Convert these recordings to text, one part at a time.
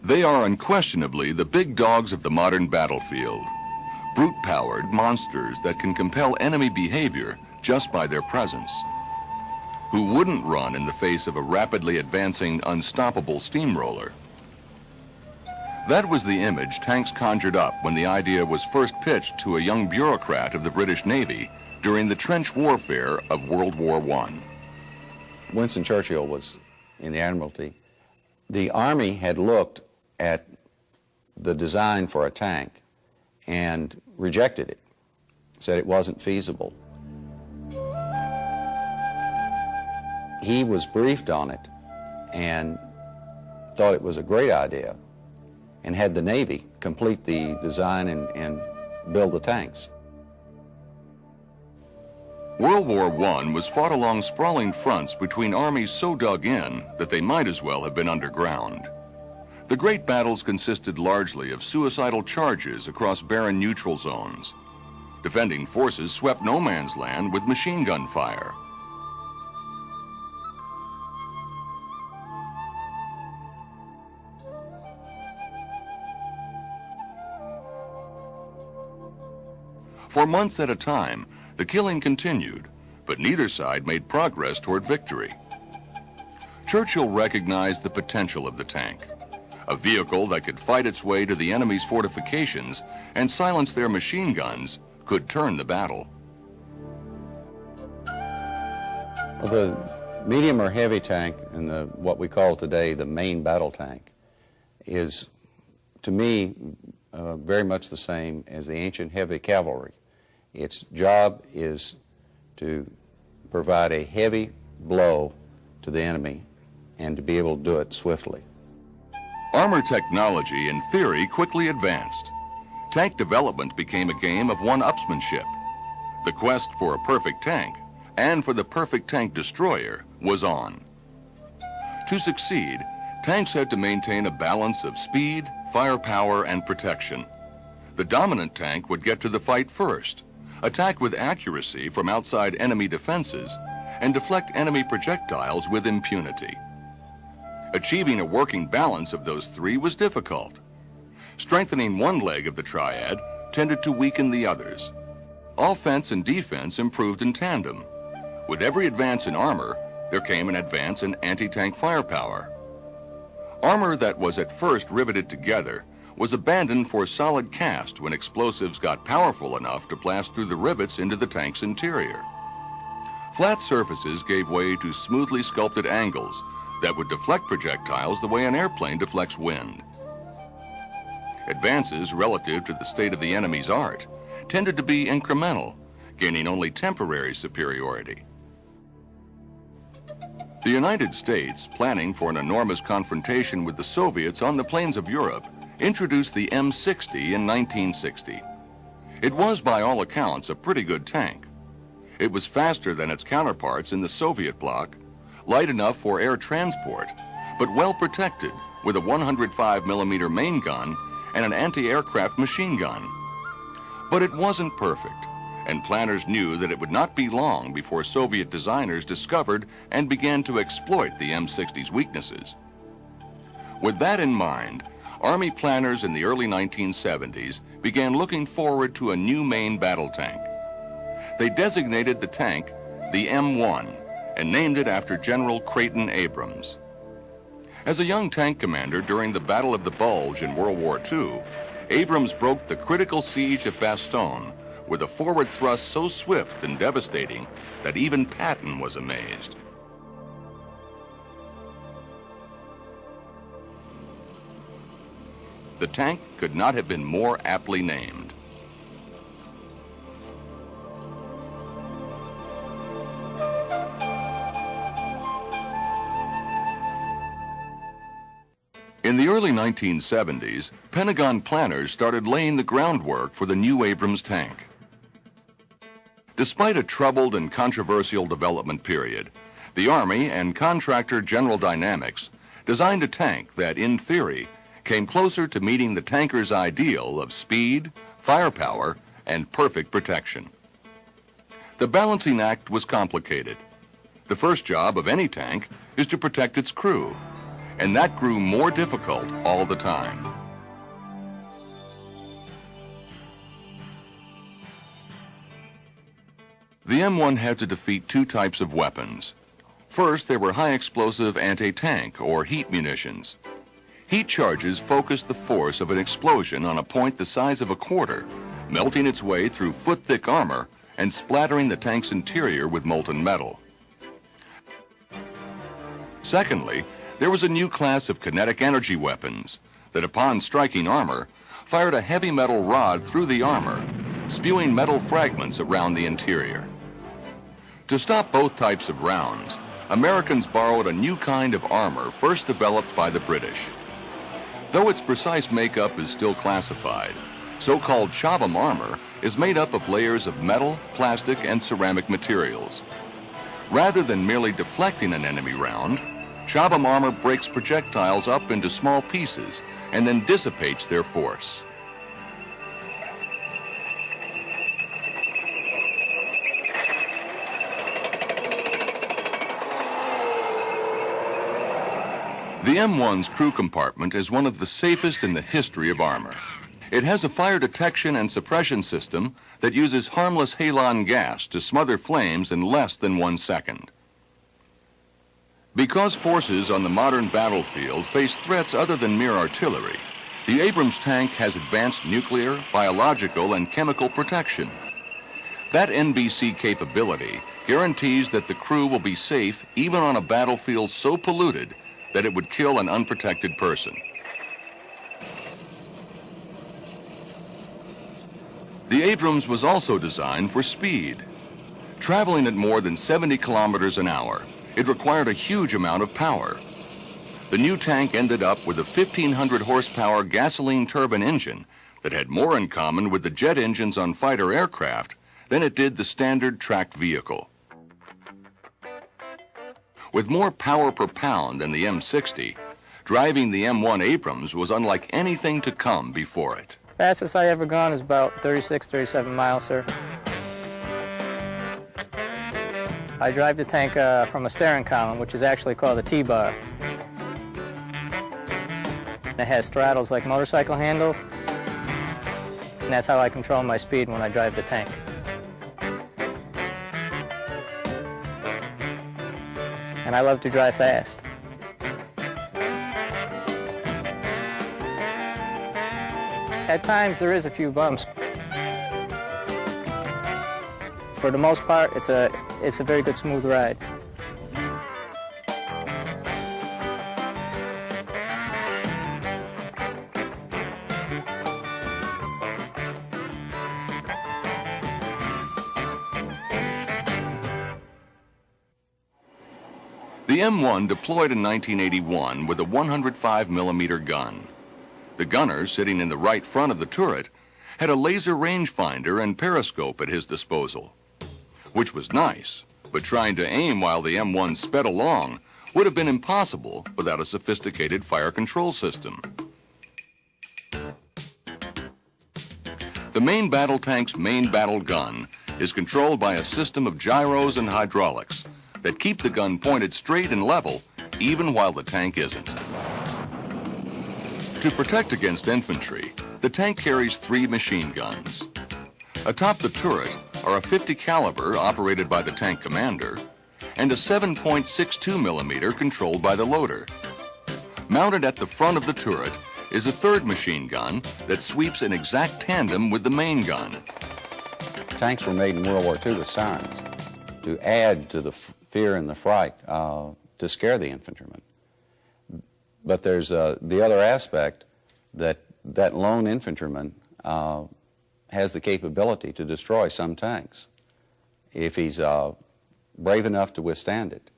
They are unquestionably the big dogs of the modern battlefield, brute-powered monsters that can compel enemy behavior just by their presence. Who wouldn't run in the face of a rapidly advancing, unstoppable steamroller? That was the image tanks conjured up when the idea was first pitched to a young bureaucrat of the British Navy during the trench warfare of World War I. Winston Churchill was in the Admiralty. The Army had looked at the design for a tank and rejected it, said it wasn't feasible. He was briefed on it and thought it was a great idea and had the Navy complete the design and build the tanks. World War I was fought along sprawling fronts between armies so dug in that they might as well have been underground. The great battles consisted largely of suicidal charges across barren neutral zones. Defending forces swept no man's land with machine gun fire. For months at a time, the killing continued, but neither side made progress toward victory. Churchill recognized the potential of the tank, a vehicle that could fight its way to the enemy's fortifications and silence their machine guns, could turn the battle. Well, the medium or heavy tank and what we call today the main battle tank is, to me, very much the same as the ancient heavy cavalry. Its job is to provide a heavy blow to the enemy and to be able to do it swiftly. Armor technology in theory quickly advanced. Tank development became a game of one-upsmanship. The quest for a perfect tank and for the perfect tank destroyer was on. To succeed, tanks had to maintain a balance of speed, firepower, and protection. The dominant tank would get to the fight first, attack with accuracy from outside enemy defenses, and deflect enemy projectiles with impunity. Achieving a working balance of those three was difficult. Strengthening one leg of the triad tended to weaken the others. Offense and defense improved in tandem. With every advance in armor, there came an advance in anti-tank firepower. Armor that was at first riveted together was abandoned for solid cast when explosives got powerful enough to blast through the rivets into the tank's interior. Flat surfaces gave way to smoothly sculpted angles that would deflect projectiles the way an airplane deflects wind. Advances relative to the state of the enemy's art tended to be incremental, gaining only temporary superiority. The United States, planning for an enormous confrontation with the Soviets on the plains of Europe, introduced the M60 in 1960. It was, by all accounts, a pretty good tank. It was faster than its counterparts in the Soviet bloc, light enough for air transport, but well protected with a 105mm main gun and an anti-aircraft machine gun. But it wasn't perfect, and planners knew that it would not be long before Soviet designers discovered and began to exploit the M60's weaknesses. With that in mind, Army planners in the early 1970s began looking forward to a new main battle tank. They designated the tank the M1 and named it after General Creighton Abrams. As a young tank commander during the Battle of the Bulge in World War II, Abrams broke the critical siege of Bastogne with a forward thrust so swift and devastating that even Patton was amazed. The tank could not have been more aptly named. In the early 1970s, Pentagon planners started laying the groundwork for the new Abrams tank. Despite a troubled and controversial development period, the Army and contractor General Dynamics designed a tank that, in theory, came closer to meeting the tanker's ideal of speed, firepower, and perfect protection. The balancing act was complicated. The first job of any tank is to protect its crew. and that grew more difficult all the time. The M1 had to defeat two types of weapons. First, there were high-explosive anti-tank or heat munitions. Heat charges focused the force of an explosion on a point the size of a quarter, melting its way through foot-thick armor and splattering the tank's interior with molten metal. Secondly, there was a new class of kinetic energy weapons that, upon striking armor, fired a heavy metal rod through the armor, spewing metal fragments around the interior. To stop both types of rounds, Americans borrowed a new kind of armor first developed by the British. Though its precise makeup is still classified, so-called Chobham armor is made up of layers of metal, plastic, and ceramic materials. Rather than merely deflecting an enemy round, Chobham armor breaks projectiles up into small pieces and then dissipates their force. The M1's crew compartment is one of the safest in the history of armor. It has a fire detection and suppression system that uses harmless halon gas to smother flames in less than 1 second. Because forces on the modern battlefield face threats other than mere artillery, the Abrams tank has advanced nuclear, biological, and chemical protection. That NBC capability guarantees that the crew will be safe even on a battlefield so polluted that it would kill an unprotected person. The Abrams was also designed for speed. Traveling at more than 70 kilometers an hour, it required a huge amount of power. The new tank ended up with a 1,500 horsepower gasoline turbine engine that had more in common with the jet engines on fighter aircraft than it did the standard tracked vehicle. With more power per pound than the M60, driving the M1 Abrams was unlike anything to come before it. Fastest I ever gone is about 36, 37 miles, sir. I drive the tank from a steering column, which is actually called a T-bar. It has straddles like motorcycle handles, and that's how I control my speed when I drive the tank. And I love to drive fast. At times there is a few bumps. For the most part, it's a very good smooth ride. The M1 deployed in 1981 with a 105 millimeter gun. The gunner, sitting in the right front of the turret, had a laser rangefinder and periscope at his disposal, which was nice, but trying to aim while the M1 sped along would have been impossible without a sophisticated fire control system. The main battle tank's main battle gun is controlled by a system of gyros and hydraulics that keep the gun pointed straight and level even while the tank isn't. To protect against infantry, the tank carries 3 machine guns. Atop the turret are a 50 caliber operated by the tank commander and a 7.62 millimeter controlled by the loader. Mounted at the front of the turret is a 3rd machine gun that sweeps in exact tandem with the main gun. Tanks were made in World War II with sirens to add to the fear and the fright to scare the infantrymen. But there's the other aspect that lone infantryman has the capability to destroy some tanks if he's brave enough to withstand it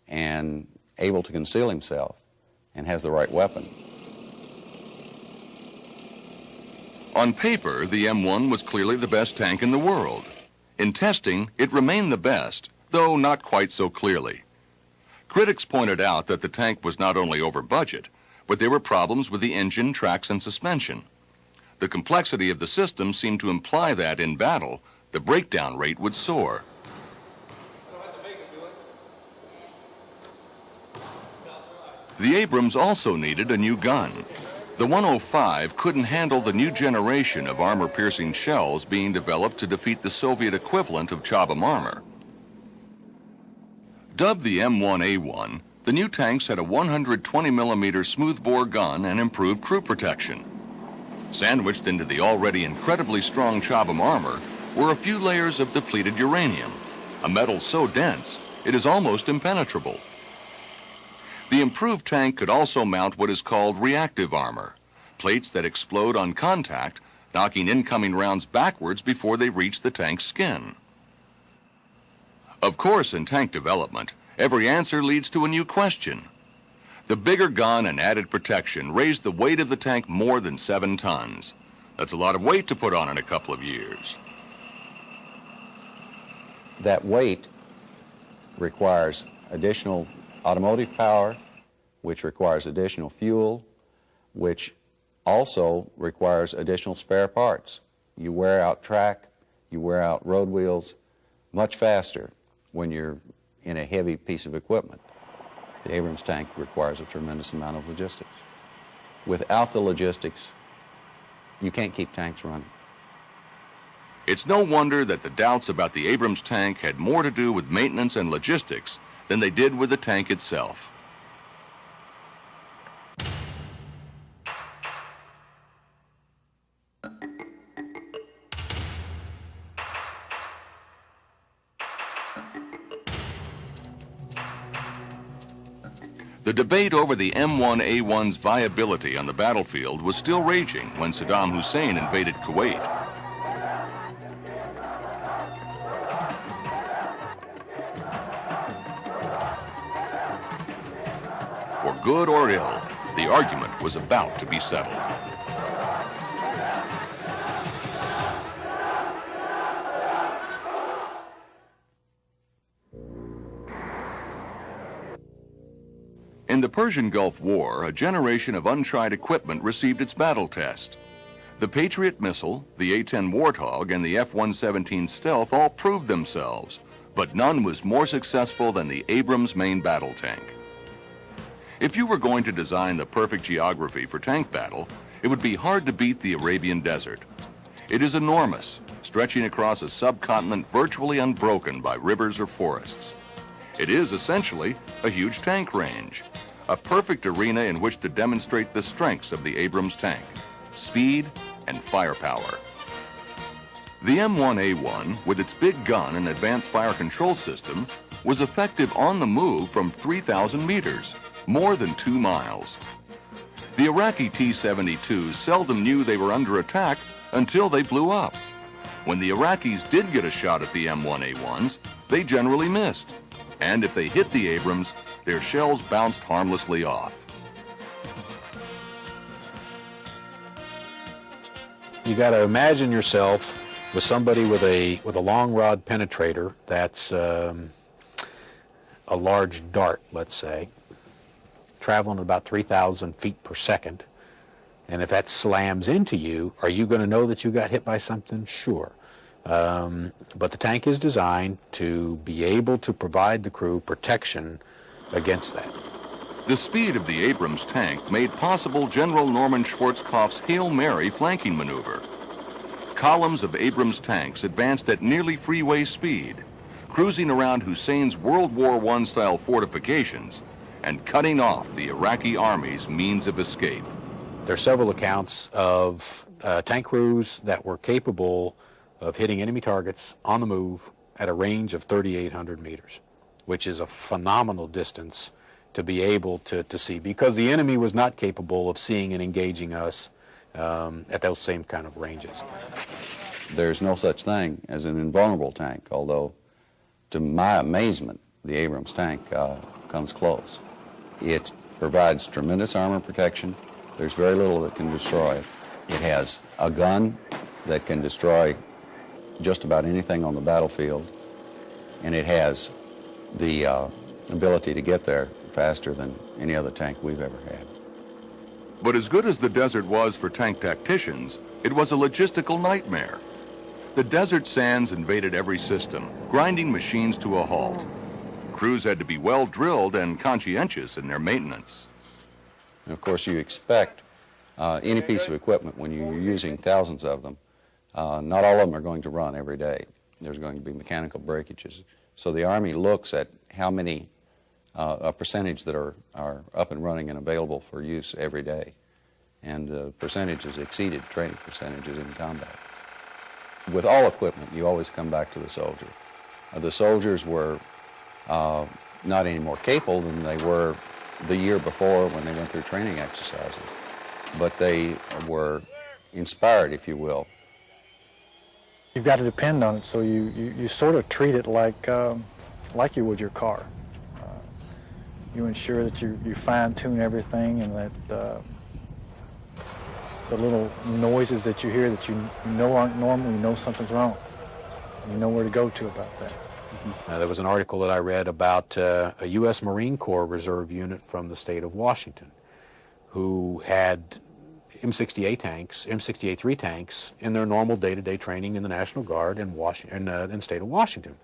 and able to conceal himself and has the right weapon. On paper, the M1 was clearly the best tank in the world. In testing, it remained the best, though not quite so clearly. Critics pointed out that the tank was not only over budget, but there were problems with the engine, tracks, and suspension. The complexity of the system seemed to imply that, in battle, the breakdown rate would soar. The The Abrams also needed a new gun. The 105 couldn't handle the new generation of armor-piercing shells being developed to defeat the Soviet equivalent of Chobham armor. Dubbed the M1A1, the new tanks had a 120mm smoothbore gun and improved crew protection. Sandwiched into the already incredibly strong Chobham armor were a few layers of depleted uranium, a metal so dense it is almost impenetrable. The improved tank could also mount what is called reactive armor, plates that explode on contact, knocking incoming rounds backwards before they reach the tank's skin. Of course, in tank development, every answer leads to a new question. The bigger gun and added protection raised the weight of the tank more than 7 tons. That's a lot of weight to put on in a couple of years. That weight requires additional automotive power, which requires additional fuel, which also requires additional spare parts. You wear out track, you wear out road wheels much faster when you're in a heavy piece of equipment. The Abrams tank requires a tremendous amount of logistics. Without the logistics, you can't keep tanks running. It's no wonder that the doubts about the Abrams tank had more to do with maintenance and logistics than they did with the tank itself. The debate over the M1A1's viability on the battlefield was still raging when Saddam Hussein invaded Kuwait. For good or ill, the argument was about to be settled. In the Persian Gulf War, a generation of untried equipment received its battle test. The Patriot missile, the A-10 Warthog, and the F-117 Stealth all proved themselves, but none was more successful than the Abrams main battle tank. If you were going to design the perfect geography for tank battle, it would be hard to beat the Arabian Desert. It is enormous, stretching across a subcontinent virtually unbroken by rivers or forests. It is essentially a huge tank range, a perfect arena in which to demonstrate the strengths of the Abrams tank, speed and firepower. The M1A1, with its big gun and advanced fire control system, was effective on the move from 3,000 meters, more than 2 miles. The Iraqi T-72s seldom knew they were under attack until they blew up. When the Iraqis did get a shot at the M1A1s, they generally missed. And if they hit the Abrams, their shells bounced harmlessly off. You got to imagine yourself with somebody with a long rod penetrator that's a large dart, let's say, traveling at about 3,000 feet per second. And if that slams into you, are you going to know that you got hit by something? Sure. But the tank is designed to be able to provide the crew protection against that. The speed of the Abrams tank made possible General Norman Schwarzkopf's Hail Mary flanking maneuver. Columns of Abrams tanks advanced at nearly freeway speed, cruising around Hussein's World War I-style fortifications and cutting off the Iraqi army's means of escape. There are several accounts of tank crews that were capable of hitting enemy targets on the move at a range of 3,800 meters, which is a phenomenal distance to be able to see, because the enemy was not capable of seeing and engaging us at those same kind of ranges. There's no such thing as an invulnerable tank, although to my amazement, the Abrams tank comes close. It provides tremendous armor protection. There's very little that can destroy it. It has a gun that can destroy just about anything on the battlefield, and it has the ability to get there faster than any other tank we've ever had. But as good as the desert was for tank tacticians, it was a logistical nightmare. The desert sands invaded every system, grinding machines to a halt. Crews had to be well drilled and conscientious in their maintenance. And of course, you expect any piece of equipment when you're using thousands of them, not all of them are going to run every day. There's going to be mechanical breakages. So the Army looks at how many, a percentage that are up and running and available for use every day. And the percentages exceeded training percentages in combat. With all equipment, you always come back to the soldier. The soldiers were not any more capable than they were the year before when they went through training exercises, but they were inspired, if you will. You've got to depend on it, so you sort of treat it like you would your car. You ensure that you fine-tune everything, and that the little noises that you hear that you know aren't normal, you know something's wrong. You know where to go to about that. There was an article that I read about a U.S. Marine Corps Reserve unit from the state of Washington who had M68 tanks, M68-3 tanks in their normal day-to-day training in the National Guard in the state of Washington.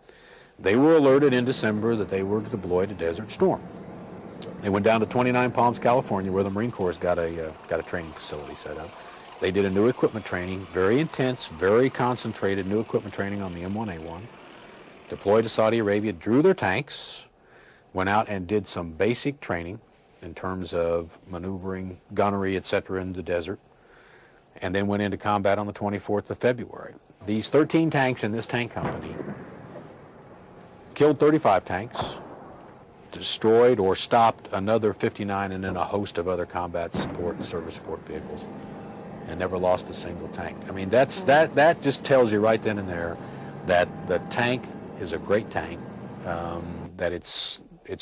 They were alerted in December that they were deployed to Desert Storm. They went down to 29 Palms, California, where the Marine Corps has got a training facility set up. They did a new equipment training, very intense, very concentrated new equipment training on the M1A1. Deployed to Saudi Arabia, drew their tanks, went out and did some basic training in terms of maneuvering, gunnery, etc. in the desert, and then went into combat on the 24th of February. These 13 tanks in this tank company killed 35 tanks, destroyed or stopped another 59, and then a host of other combat support and service support vehicles, and never lost a single tank. I mean, that just tells you right then and there that the tank is a great tank, that it's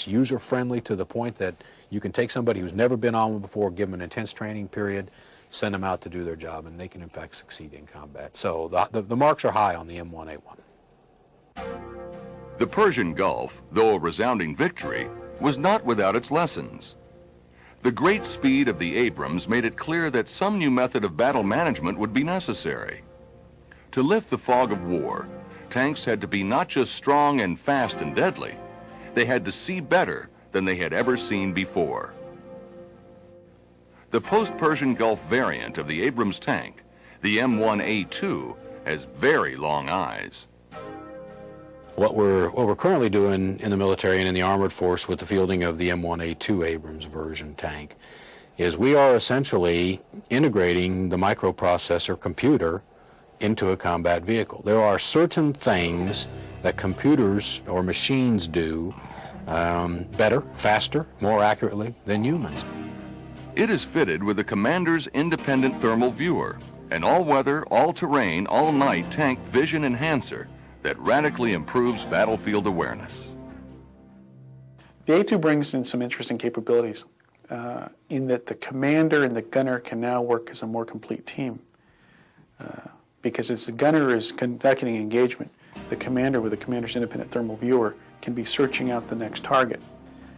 user-friendly to the point that you can take somebody who's never been on one before, give them an intense training period, send them out to do their job, and they can in fact succeed in combat. So the marks are high on the M1A1. The Persian Gulf, though a resounding victory, was not without its lessons. The great speed of the Abrams made it clear that some new method of battle management would be necessary. To lift the fog of war, tanks had to be not just strong and fast and deadly, they had to see better than they had ever seen before. The post-Persian Gulf variant of the Abrams tank, the M1A2, has very long eyes. What we're currently doing in the military and in the armored force with the fielding of the M1A2 Abrams version tank is we are essentially integrating the microprocessor computer into a combat vehicle. There are certain things that computers or machines do better, faster, more accurately than humans. It is fitted with the commander's independent thermal viewer, an all-weather, all-terrain, all-night tank vision enhancer that radically improves battlefield awareness. The A2 brings in some interesting capabilities in that the commander and the gunner can now work as a more complete team. Because as the gunner is conducting engagement, the commander with the commander's independent thermal viewer can be searching out the next target.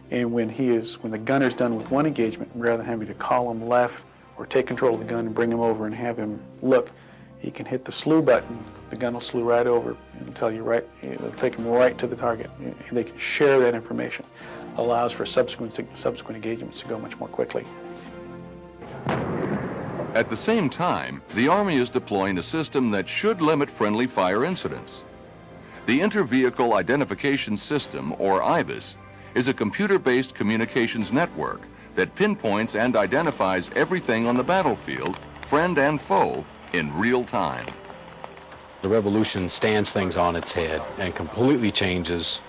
And when the gunner's done with one engagement, rather than having to call him left or take control of the gun and bring him over and have him look, he can hit the slew button. The gun will slew right over and tell you right, it'll take him right to the target. And they can share that information. Allows for subsequent engagements to go much more quickly. At the same time, the Army is deploying a system that should limit friendly fire incidents. The Inter-Vehicle Identification System, or IVIS, is a computer-based communications network that pinpoints and identifies everything on the battlefield, friend and foe, in real time. The revolution stands things on its head and completely changes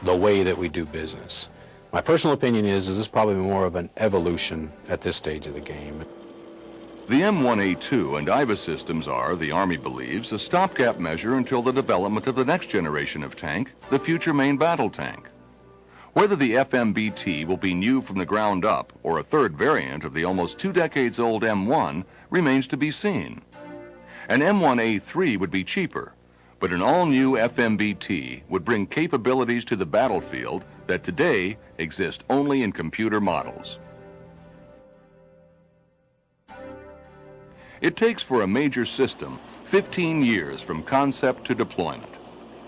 the way that we do business. My personal opinion is this is probably more of an evolution at this stage of the game. The M1A2 and IVIS systems are, the Army believes, a stopgap measure until the development of the next generation of tank, the future main battle tank. Whether the FMBT will be new from the ground up or a third variant of the almost 2 decades old M1 remains to be seen. An M1A3 would be cheaper, but an all-new FMBT would bring capabilities to the battlefield that today exist only in computer models. It takes for a major system 15 years from concept to deployment.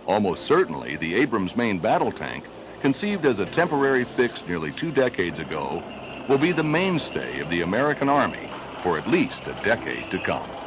Almost certainly, the Abrams main battle tank, conceived as a temporary fix nearly 2 decades ago, will be the mainstay of the American Army for at least a decade to come.